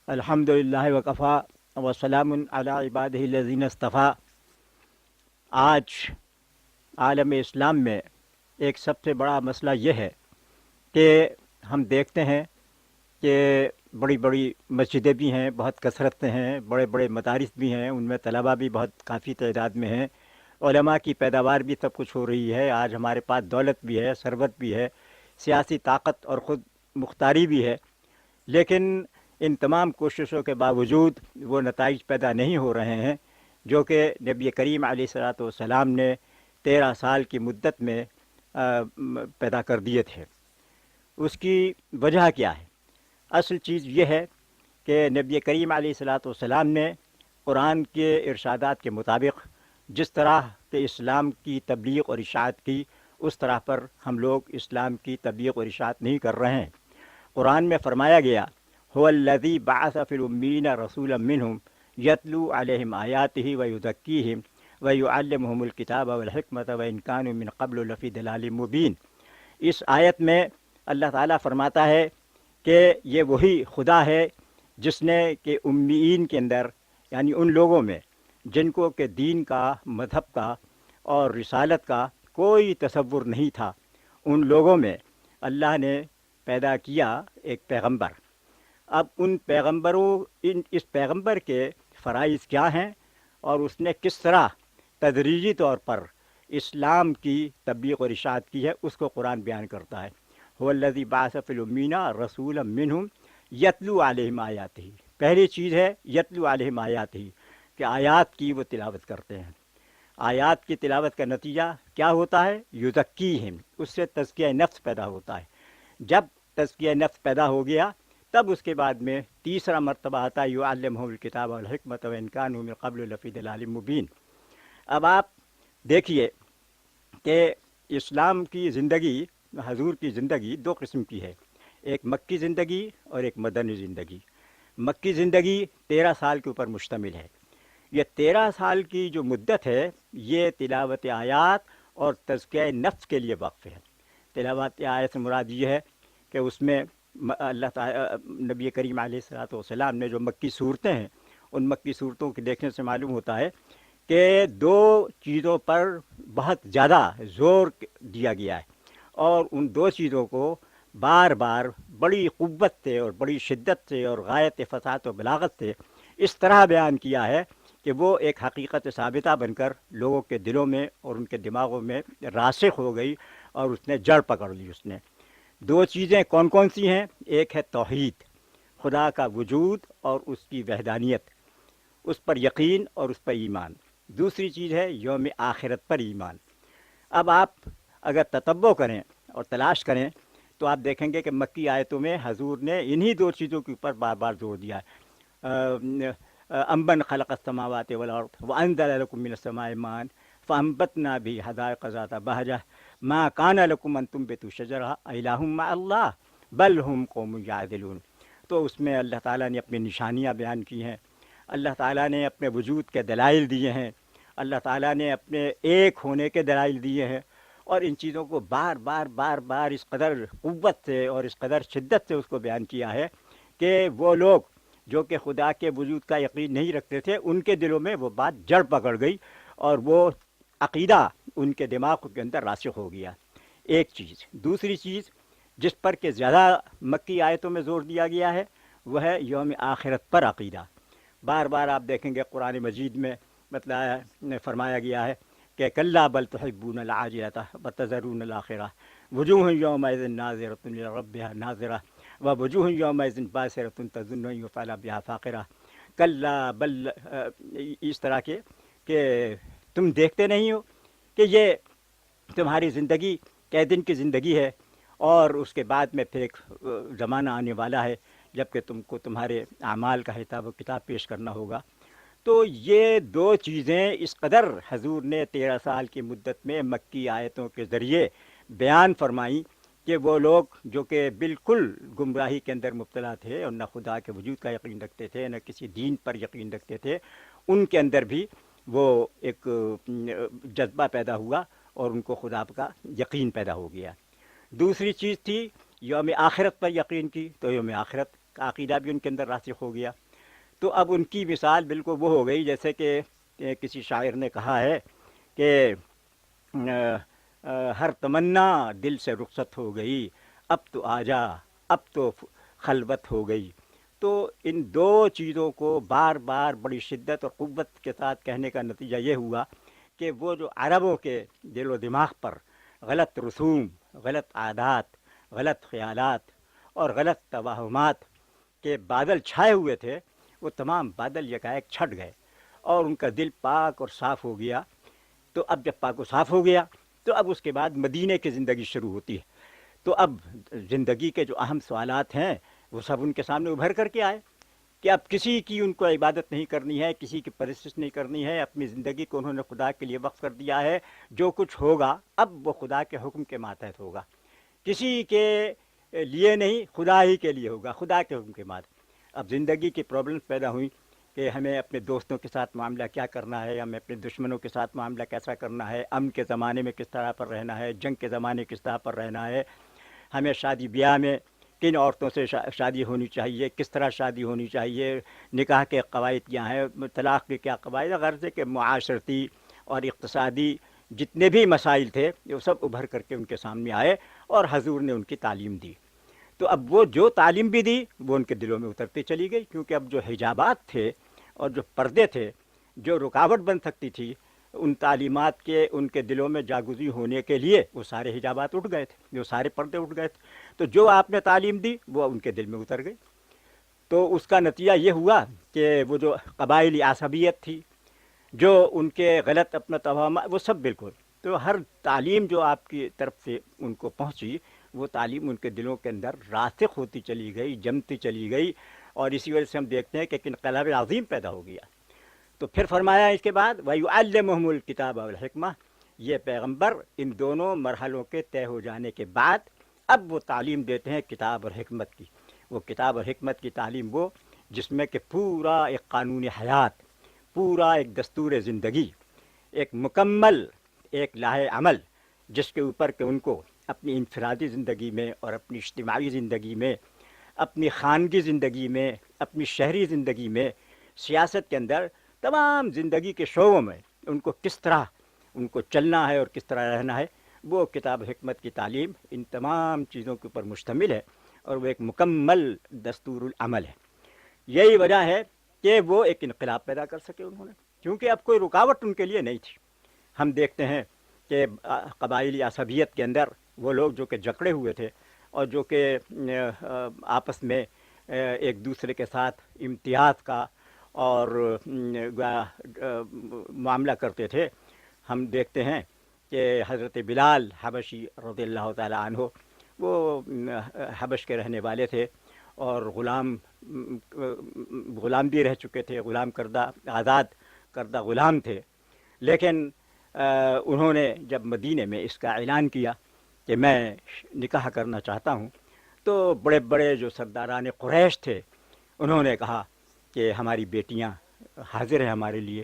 الحمدللہ وکفا وسلام علی عبادہ الذین اصطفیٰ۔ آج عالم اسلام میں ایک سب سے بڑا مسئلہ یہ ہے کہ ہم دیکھتے ہیں کہ بڑی بڑی مسجدیں بھی ہیں، بہت کثرت سے ہیں، بڑے بڑے مدارس بھی ہیں، ان میں طلباء بھی بہت کافی تعداد میں ہیں، علماء کی پیداوار بھی سب کچھ ہو رہی ہے۔ آج ہمارے پاس دولت بھی ہے، ثروت بھی ہے، سیاسی طاقت اور خود مختاری بھی ہے، لیکن ان تمام کوششوں کے باوجود وہ نتائج پیدا نہیں ہو رہے ہیں جو کہ نبی کریم علیہ الصلاۃ والسلام نے 13 سال کی مدت میں پیدا کر دیے تھے۔ اس کی وجہ کیا ہے؟ اصل چیز یہ ہے کہ نبی کریم علیہ الصلاۃ والسلام نے قرآن کے ارشادات کے مطابق جس طرح کہ اسلام کی تبلیغ اور اشاعت کی، اس طرح پر ہم لوگ اسلام کی تبلیغ اور اشاعت نہیں کر رہے ہیں۔ قرآن میں فرمایا گیا هو الذی بعث فی الامین رسولا منہم یتلو علیہم آیاتہ ویزکیہم ویعلمہم الکتاب والحکمۃ وان کانوا من قبل لفی ضلال مبین۔ اس آیت میں اللہ تعالیٰ فرماتا ہے کہ یہ وہی خدا ہے جس نے کہ امیین کے اندر، یعنی ان لوگوں میں جن کو کہ دین کا، مذہب کا اور رسالت کا کوئی تصور نہیں تھا، ان لوگوں میں اللہ نے پیدا کیا ایک پیغمبر۔ اب ان پیغمبروں اس پیغمبر کے فرائض کیا ہیں اور اس نے کس طرح تدریجی طور پر اسلام کی تبلیغ اور اشاعت کی ہے، اس کو قرآن بیان کرتا ہے۔ هو الذی بعث فی الامین رسولا منہم یتلو علیہم آیاتہ۔ پہلی چیز ہے یتلو علیہم آیاتہ، کہ آیات کی وہ تلاوت کرتے ہیں۔ آیات کی تلاوت کا نتیجہ کیا ہوتا ہے؟ یزکیہم، اس سے تزکیہ نفس پیدا ہوتا ہے۔ جب تزکیہ نفس پیدا ہو گیا تب اس کے بعد میں تیسرا مرتبہ آتا ہے یعلمہم الکتاب والحکمۃ وان کانوا من قبل لفی ضلال مبین۔ اب آپ دیکھیے کہ اسلام کی زندگی، حضور کی زندگی دو قسم کی ہے، ایک مکی زندگی اور ایک مدنی زندگی۔ مکی زندگی 13 سال کے اوپر مشتمل ہے۔ یہ 13 سال کی جو مدت ہے یہ تلاوت آیات اور تزکیہ نفس کے لیے وقف ہے۔ تلاوت آیت سے مراد یہ ہے کہ اس میں اللہ تعالیٰ نبی کریم علیہ الصلاۃ والسلام نے جو مکی صورتیں ہیں، ان مکی صورتوں کے دیکھنے سے معلوم ہوتا ہے کہ دو چیزوں پر بہت زیادہ زور دیا گیا ہے، اور ان دو چیزوں کو بار بار بڑی قوت سے اور بڑی شدت سے اور غایت فصاحت و بلاغت سے اس طرح بیان کیا ہے کہ وہ ایک حقیقت ثابتہ بن کر لوگوں کے دلوں میں اور ان کے دماغوں میں راسخ ہو گئی اور اس نے جڑ پکڑ لی۔ اس نے دو چیزیں کون کون سی ہیں؟ ایک ہے توحید، خدا کا وجود اور اس کی وحدانیت، اس پر یقین اور اس پر ایمان۔ دوسری چیز ہے یوم آخرت پر ایمان۔ اب آپ اگر تتبع کریں اور تلاش کریں تو آپ دیکھیں گے کہ مکی آیتوں میں حضور نے انہی دو چیزوں کے اوپر بار بار زور دیا ہے۔ امن خلق السماوات والارض وانزل لکم من السماء ماء فانبتنا به حدائق ذات بہجہ ما کان لکم ان تنبتوا شجرها الہ مع اللہ بل ہم قوم یعدلون۔ تو اس میں اللہ تعالیٰ نے اپنی نشانیاں بیان کی ہیں، اللہ تعالیٰ نے اپنے وجود کے دلائل دیے ہیں، اللہ تعالیٰ نے اپنے ایک ہونے کے دلائل دیے ہیں، اور ان چیزوں کو بار بار بار بار اس قدر قوت سے اور اس قدر شدت سے اس کو بیان کیا ہے کہ وہ لوگ جو کہ خدا کے وجود کا یقین نہیں رکھتے تھے، ان کے دلوں میں وہ بات جڑ پکڑ گئی اور وہ عقیدہ ان کے دماغ کے اندر راسخ ہو گیا۔ ایک چیز۔ دوسری چیز جس پر کہ زیادہ مکی آیتوں میں زور دیا گیا ہے وہ ہے یوم آخرت پر عقیدہ۔ بار بار آپ دیکھیں گے قرآن مجید میں فرمایا گیا ہے کہ کلا بل تحبون العاجلۃ وتذرون الآخرہ وجوہ یومئذ ناظرۃ الی ربها ناظرہ ووجوہ یومئذ باسرۃ تظن ان یفعل بها فاقرہ۔ کلا بل، اس طرح کے کہ تم دیکھتے نہیں ہو کہ یہ تمہاری زندگی کئی دن کی زندگی ہے، اور اس کے بعد میں پھر ایک زمانہ آنے والا ہے جب کہ تم کو تمہارے اعمال کا حساب و کتاب پیش کرنا ہوگا۔ تو یہ دو چیزیں اس قدر حضور نے 13 سال کی مدت میں مکی آیتوں کے ذریعے بیان فرمائیں کہ وہ لوگ جو کہ بالکل گمراہی کے اندر مبتلا تھے اور نہ خدا کے وجود کا یقین رکھتے تھے نہ کسی دین پر یقین رکھتے تھے، ان کے اندر بھی وہ ایک جذبہ پیدا ہوا اور ان کو خدا کا یقین پیدا ہو گیا۔ دوسری چیز تھی یوم آخرت پر یقین کی، تو یوم آخرت عقیدہ بھی ان کے اندر راسخ ہو گیا. تو اب ان کی مثال بالکل وہ ہو گئی جیسے کہ کسی شاعر نے کہا ہے کہ ہر تمنا دل سے رخصت ہو گئی، اب تو آجا، اب تو خلوت ہو گئی. تو ان دو چیزوں کو بار بار بڑی شدت اور قوت کے ساتھ کہنے کا نتیجہ یہ ہوا کہ وہ جو عربوں کے دل و دماغ پر غلط رسوم، غلط عادات، غلط خیالات اور غلط توہمات کے بادل چھائے ہوئے تھے، وہ تمام بادل یکایک چھٹ گئے اور ان کا دل پاک اور صاف ہو گیا. تو اب جب پاک و صاف ہو گیا تو اب اس کے بعد مدینے کی زندگی شروع ہوتی ہے. تو اب زندگی کے جو اہم سوالات ہیں وہ سب ان کے سامنے ابھر کر کے آئے کہ اب کسی کی ان کو عبادت نہیں کرنی ہے، کسی کی پرستش نہیں کرنی ہے، اپنی زندگی کو انہوں نے خدا کے لیے وقف کر دیا ہے. جو کچھ ہوگا اب وہ خدا کے حکم کے ماتحت ہوگا، کسی کے لیے نہیں، خدا ہی کے لیے ہوگا، خدا کے حکم کے ماتحت. اب زندگی کی پرابلمس پیدا ہوئیں کہ ہمیں اپنے دوستوں کے ساتھ معاملہ کیا کرنا ہے، ہمیں اپنے دشمنوں کے ساتھ معاملہ کیسا کرنا ہے، امن کے زمانے میں کس طرح پر رہنا ہے، جنگ کے زمانے کس طرح پر رہنا ہے، ہمیں شادی بیاہ میں کن عورتوں سے شادی ہونی چاہیے، کس طرح شادی ہونی چاہیے، نکاح کے قواعد کیا ہیں، طلاق کے کیا قواعد، غرض ہے کہ معاشرتی اور اقتصادی جتنے بھی مسائل تھے وہ سب ابھر کر کے ان کے سامنے آئے اور حضور نے ان کی تعلیم دی. تو اب وہ جو تعلیم بھی دی وہ ان کے دلوں میں اترتی چلی گئی، کیونکہ اب جو حجابات تھے اور جو پردے تھے جو رکاوٹ بن سکتی تھی ان تعلیمات کے ان کے دلوں میں جاگزی ہونے کے لیے، وہ سارے حجابات اٹھ گئے تھے، وہ سارے پردے اٹھ گئے تھے. تو جو آپ نے تعلیم دی وہ ان کے دل میں اتر گئی. تو اس کا نتیجہ یہ ہوا کہ وہ جو قبائلی عصبیت تھی، جو ان کے غلط اپنا توہمات، وہ سب بالکل، تو ہر تعلیم جو آپ کی طرف سے ان کو پہنچی وہ تعلیم ان کے دلوں کے اندر راسخ ہوتی چلی گئی، جمتی چلی گئی. اور اسی وجہ سے ہم دیکھتے ہیں کہ ایک انقلاب عظیم پیدا ہو گیا. تو پھر فرمایا اس کے بعد وَيُعَلِّمُهُمُ الْكِتَابَ وَالْحِكْمَةَ، یہ پیغمبر ان دونوں مرحلوں کے طے ہو جانے کے بعد اب وہ تعلیم دیتے ہیں کتاب اور حکمت کی. وہ کتاب اور حکمت کی تعلیم وہ جس میں کہ پورا ایک قانون حیات، پورا ایک دستور زندگی، ایک مکمل ایک لاہ عمل جس کے اوپر کہ ان کو اپنی انفرادی زندگی میں اور اپنی اجتماعی زندگی میں، اپنی خانگی زندگی میں، اپنی شہری زندگی میں، سیاست کے اندر، تمام زندگی کے شعبوں میں ان کو کس طرح ان کو چلنا ہے اور کس طرح رہنا ہے، وہ کتاب حکمت کی تعلیم ان تمام چیزوں کے اوپر مشتمل ہے اور وہ ایک مکمل دستور العمل ہے. یہی وجہ ہے کہ وہ ایک انقلاب پیدا کر سکے انہوں نے، کیونکہ اب کوئی رکاوٹ ان کے لیے نہیں تھی. ہم دیکھتے ہیں کہ قبائلی عصبیت کے اندر وہ لوگ جو کہ جکڑے ہوئے تھے اور جو کہ آپس میں ایک دوسرے کے ساتھ امتیاز کا اور معاملہ کرتے تھے. ہم دیکھتے ہیں کہ حضرت بلال حبشی رضی اللہ تعالی عنہ وہ حبش کے رہنے والے تھے اور غلام بھی رہ چکے تھے، غلام کردہ، آزاد کردہ غلام تھے. لیکن انہوں نے جب مدینے میں اس کا اعلان کیا کہ میں نکاح کرنا چاہتا ہوں، تو بڑے بڑے جو سرداران قریش تھے انہوں نے کہا کہ ہماری بیٹیاں حاضر ہیں ہمارے لیے.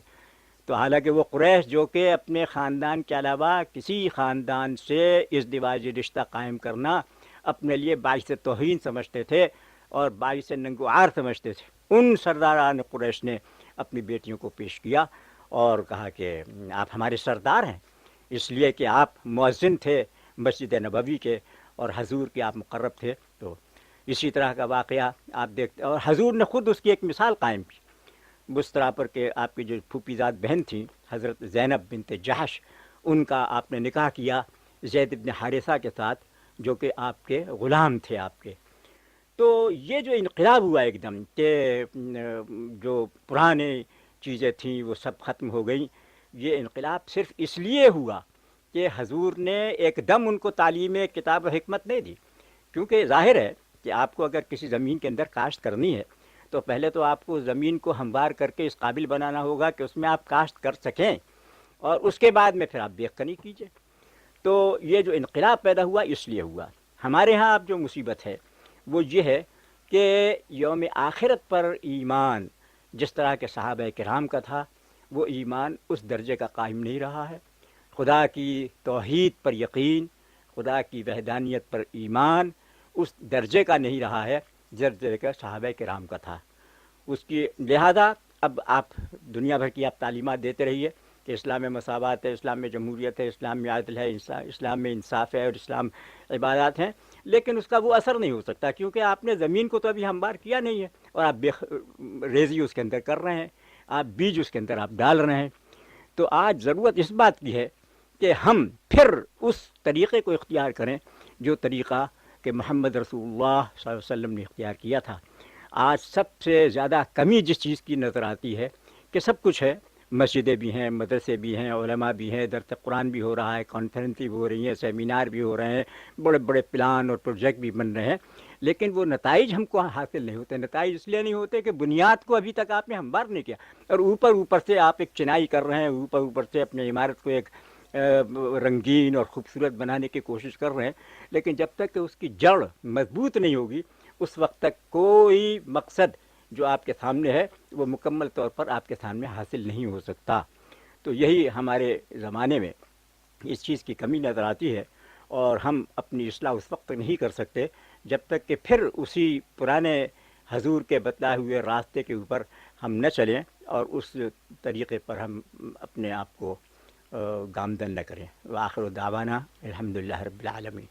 تو حالانکہ وہ قریش جو کہ اپنے خاندان کے علاوہ کسی خاندان سے ازدواجی رشتہ قائم کرنا اپنے لیے باعث توہین سمجھتے تھے اور باعث ننگ و عار سمجھتے تھے، ان سرداران قریش نے اپنی بیٹیوں کو پیش کیا اور کہا کہ آپ ہمارے سردار ہیں، اس لیے کہ آپ مؤذن تھے مسجد نبوی کے اور حضور کے آپ مقرب تھے. تو اسی طرح کا واقعہ آپ دیکھتے، اور حضور نے خود اس کی ایک مثال قائم کی اس طرح پر کہ آپ کی جو پھوپھی زاد بہن تھیں حضرت زینب بنت جحش، ان کا آپ نے نکاح کیا زید بن حارثہ کے ساتھ جو کہ آپ کے غلام تھے آپ کے. تو یہ جو انقلاب ہوا ایک دم کہ جو پرانے چیزیں تھیں وہ سب ختم ہو گئیں، یہ انقلاب صرف اس لیے ہوا کہ حضور نے ایک دم ان کو تعلیم کتاب و حکمت نہیں دی. کیونکہ ظاہر ہے کہ آپ کو اگر کسی زمین کے اندر کاشت کرنی ہے تو پہلے تو آپ کو زمین کو ہموار کر کے اس قابل بنانا ہوگا کہ اس میں آپ کاشت کر سکیں، اور اس کے بعد میں پھر آپ بیخ کنی کیجیے. تو یہ جو انقلاب پیدا ہوا اس لیے ہوا. ہمارے ہاں اب جو مصیبت ہے وہ یہ ہے کہ یوم آخرت پر ایمان جس طرح کے صحابہ کرام کا تھا وہ ایمان اس درجے کا قائم نہیں رہا ہے. خدا کی توحید پر یقین، خدا کی وحدانیت پر ایمان اس درجے کا نہیں رہا ہے درجے کا صحابہ کرام کا تھا. اس کی لہذا اب آپ دنیا بھر کی آپ تعلیمات دیتے رہیے کہ اسلام میں مساوات ہے، اسلام میں جمہوریت ہے، اسلام میں عدل ہے، اسلام میں انصاف ہے اور اسلام عبادات ہیں، لیکن اس کا وہ اثر نہیں ہو سکتا کیونکہ آپ نے زمین کو تو ابھی ہموار کیا نہیں ہے اور آپ ریزی اس کے اندر کر رہے ہیں، آپ بیج اس کے اندر آپ ڈال رہے ہیں. تو آج ضرورت اس بات کی ہے کہ ہم پھر اس طریقے کو اختیار کریں جو طریقہ کہ محمد رسول اللہ صلی اللہ علیہ وسلم نے اختیار کیا تھا. آج سب سے زیادہ کمی جس چیز کی نظر آتی ہے کہ سب کچھ ہے، مسجدیں بھی ہیں، مدرسے بھی ہیں، علماء بھی ہیں، درس قرآن بھی ہو رہا ہے، کانفرنس بھی ہو رہی ہیں، سیمینار بھی ہو رہے ہیں، بڑے بڑے پلان اور پروجیکٹ بھی بن رہے ہیں، لیکن وہ نتائج ہم کو حاصل نہیں ہوتے. نتائج اس لیے نہیں ہوتے کہ بنیاد کو ابھی تک آپ نے ہموار نہیں کیا، اور اوپر سے آپ ایک چنائی کر رہے ہیں، اوپر سے اپنی عمارت کو ایک رنگین اور خوبصورت بنانے کی کوشش کر رہے ہیں، لیکن جب تک کہ اس کی جڑ مضبوط نہیں ہوگی اس وقت تک کوئی مقصد جو آپ کے سامنے ہے وہ مکمل طور پر آپ کے سامنے حاصل نہیں ہو سکتا. تو یہی ہمارے زمانے میں اس چیز کی کمی نظر آتی ہے، اور ہم اپنی اصلاح اس وقت نہیں کر سکتے جب تک کہ پھر اسی پرانے حضور کے بتلائے ہوئے راستے کے اوپر ہم نہ چلیں اور اس طریقے پر ہم اپنے آپ کو گامزن نہ کریں. وآخر دعوانا الحمدللہ رب العالمین.